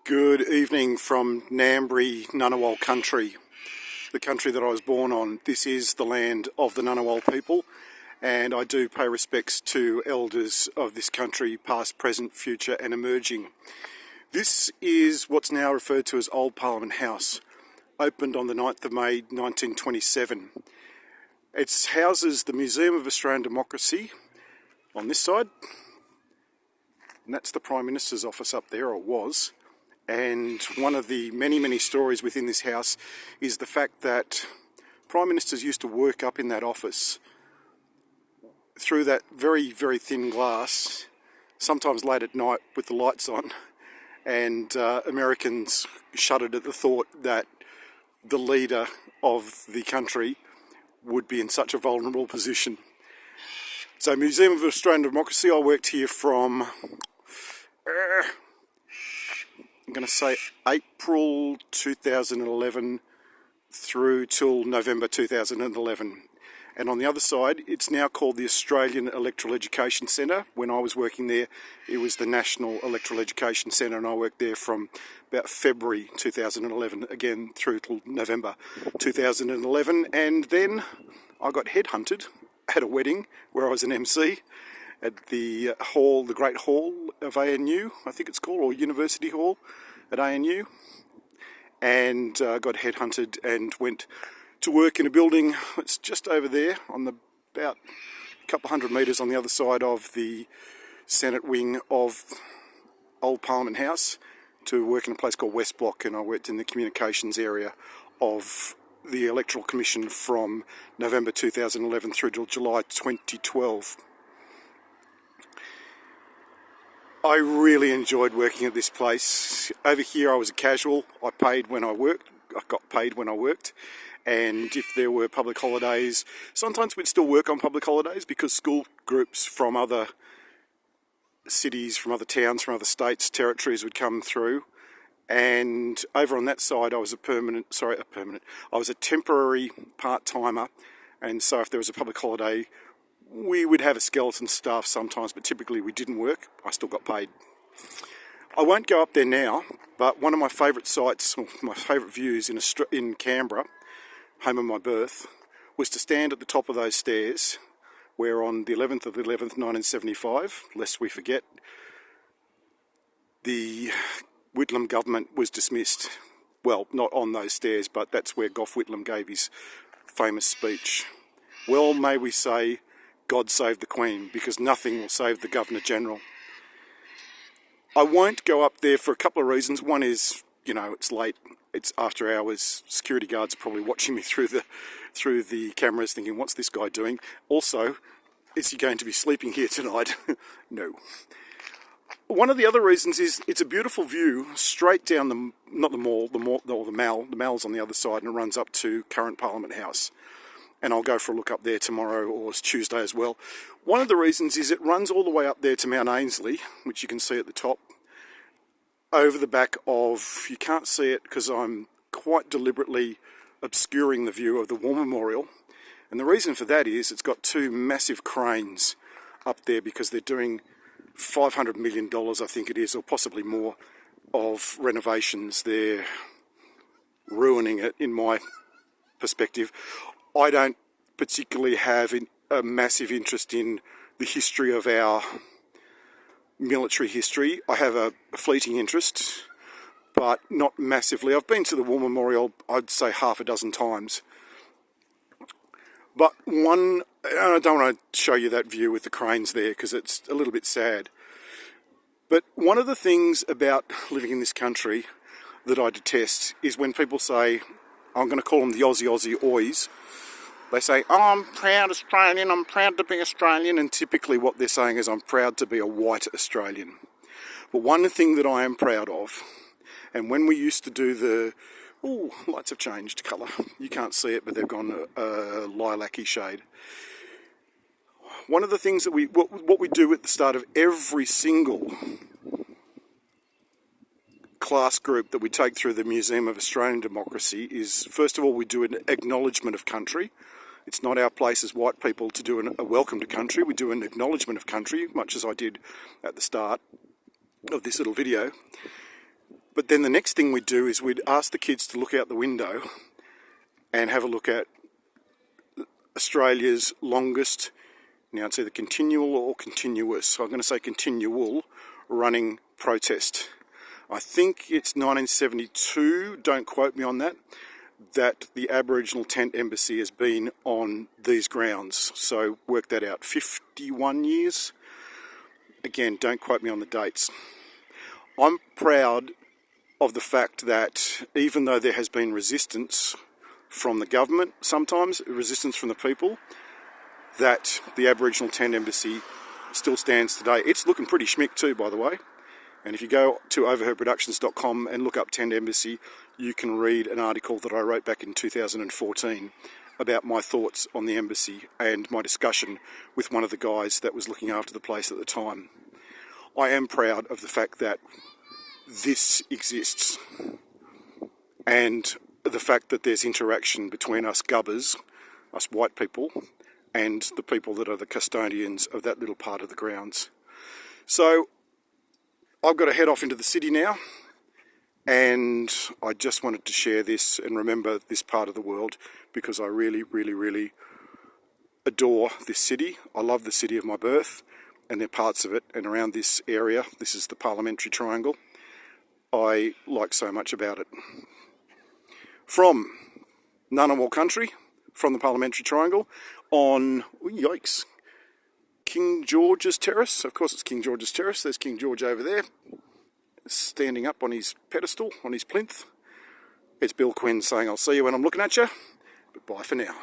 Good evening from Ngambri, Ngunnawal country, the country that I was born on. This is the land of the Ngunnawal people, and I do pay respects to elders of this country, past, present, future and emerging. This is what's now referred to as Old Parliament House, opened on the 9th of May 1927. It houses the Museum of Australian Democracy on this side, and that's the Prime Minister's office up there, or it was. And one of the many stories within this house is the fact that Prime Ministers used to work up in that office through that very thin glass, sometimes late at night with the lights on, and Americans shuddered at the thought that the leader of the country would be in such a vulnerable position. So Museum of Australian Democracy, I worked here from I'm going to say April 2011 through till November 2011. And on the other side, it's now called the Australian Electoral Education Centre. When I was working there, it was the National Electoral Education Centre, and I worked there from about February 2011, again through till November 2011. And then I got headhunted at a wedding where I was an MC at the hall, the Great Hall of ANU, I think it's called, or University Hall at ANU, and got headhunted and went to work in a building. It's just over there on the about a couple hundred metres on the other side of the Senate wing of Old Parliament House, to work in a place called West Block, and I worked in the communications area of the Electoral Commission from November 2011 through till July 2012. I really enjoyed working at this place. Over here I was a casual. I paid when I worked. I got paid when I worked. And if there were public holidays, sometimes we'd still work on public holidays because school groups from other cities, from other towns, from other states, territories would come through. And over on that side I was I was a temporary part-timer. And so if there was a public holiday, we would have a skeleton staff sometimes, but typically we didn't work. I still got paid. I won't go up there now, but one of my favourite sites, or my favourite views in Canberra, home of my birth, was to stand at the top of those stairs where on the 11th of the 11th, 1975, lest we forget, the Whitlam government was dismissed. Well, not on those stairs, but that's where Gough Whitlam gave his famous speech. Well, may we say, God save the Queen, because nothing will save the Governor-General. I won't go up there for a couple of reasons. One is, it's late, it's after hours, security guards are probably watching me through the cameras thinking, what's this guy doing? Also, is he going to be sleeping here tonight? No. One of the other reasons is it's a beautiful view straight down the Mall's on the other side, and it runs up to current Parliament House. And I'll go for a look up there tomorrow or Tuesday as well. One of the reasons is it runs all the way up there to Mount Ainslie, which you can see at the top, over the back of, you can't see it because I'm quite deliberately obscuring the view of the War Memorial. And the reason for that is it's got two massive cranes up there because they're doing $500 million, I think it is, or possibly more, of renovations. They're ruining it, in my perspective. I don't particularly have a massive interest in the history of our military history. I have a fleeting interest, but not massively. I've been to the War Memorial, I'd say half a dozen times. But I don't want to show you that view with the cranes there because it's a little bit sad. But one of the things about living in this country that I detest is when people say, I'm going to call them the Aussie Oys. They say, oh, I'm proud Australian, I'm proud to be Australian, and typically what they're saying is I'm proud to be a white Australian. But one thing that I am proud of, and when we used to do lights have changed colour. You can't see it, but they've gone a lilac-y shade. One of the things that what we do at the start of every single class group that we take through the Museum of Australian Democracy is, first of all, we do an acknowledgement of country. It's not our place as white people to do a welcome to country. We do an acknowledgement of country, much as I did at the start of this little video. But then the next thing we'd do is we'd ask the kids to look out the window and have a look at Australia's longest, now it's either continual or continuous, so I'm going to say continual, running protest. I think it's 1972, don't quote me on that, that the Aboriginal Tent Embassy has been on these grounds. So work that out, 51 years. Again, don't quote me on the dates. I'm proud of the fact that even though there has been resistance from the government, sometimes resistance from the people, that the Aboriginal Tent Embassy still stands today. It's looking pretty schmick too, by the way. And if you go to overheardproductions.com and look up Tent Embassy, you can read an article that I wrote back in 2014 about my thoughts on the embassy and my discussion with one of the guys that was looking after the place at the time. I am proud of the fact that this exists, and the fact that there's interaction between us gubbers, us white people, and the people that are the custodians of that little part of the grounds. So I've got to head off into the city now, and I just wanted to share this and remember this part of the world, because I really, really, really adore this city. I love the city of my birth, and there are parts of it and around this area. This is the Parliamentary Triangle. I like so much about it. From Ngunnawal country, from the Parliamentary Triangle, on, yikes, King George's Terrace. Of course it's King George's Terrace. There's King George over there, standing up on his pedestal, on his plinth. It's Bill Quinn saying, I'll see you when I'm looking at you, but bye for now.